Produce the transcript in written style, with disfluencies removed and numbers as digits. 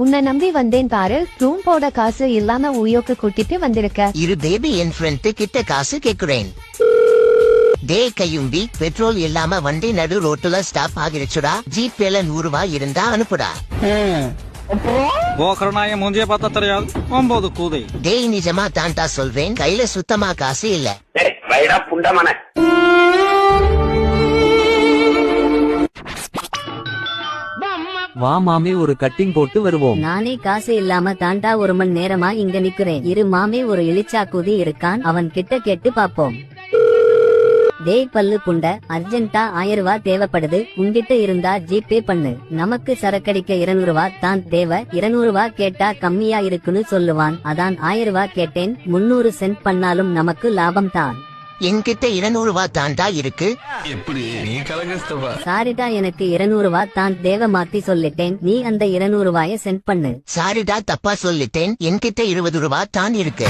உன்னை நம்பி வந்தேன் பாரு, ரூம் போட காசு இல்லாம உயோக்கு கூட்டிட்டு வந்திருக்க. இரு பேபி, என் ஃப்ரெண்ட் கிட்ட காசு கேக்குறேன். டே கையும்பி, பெட்ரோல் இல்லாம வண்டி நடு ரோட்டுல ஸ்டாப் ஆகிருச்சுடா. ஜிபேல 100 ரூபாய் இருந்தா அனுப்புடா. போக்கரனாய மூஞ்சிய பார்த்தா தெரியாது. 9 கூதை. டேய் நிஜமா தான்டா சொல்வேன், கையில சுத்தமா காசு இல்ல. வா மாமே, ஒரு கட்டிங் போட்டு வருவோம். நானே காசு இல்லாம தாண்டா 1 மணி நேரமா இங்க நிக்கிறேன். இரு மாமே, ஒரு இளிச்சாக்குதி இருக்கான், அவன் கிட்ட கேட்டு பாப்போம். டேய் பல்லு புண்ட, அர்ஜென்ட்டா 1000 ரூபாய் தேவைப்படுது, உன்கிட்ட இருந்தா ஜிபே பண்ணு. நமக்கு சரக்கடிக்க 200 ரூபாய் தான் தேவை. 200 ரூபாய் கேட்டா கம்மியா இருக்குன்னு சொல்லுவான், அதான் 1000 ரூபாய் கேட்டேன். 300 சென்ட் பண்ணாலும் நமக்கு லாபம் தான். என்கிட்ட 200 ரூபாய் தான்டா இருக்கு. சாரிடா, எனக்கு 200 ரூபாய் தான் தேவை, மாத்தி சொல்லிட்டேன். நீ அந்த 200 ரூபாய சென்ட் பண்ணு. சாரிடா, தப்பா சொல்லிட்டேன். என்கிட்ட 20 ரூபாய் தான் இருக்கு.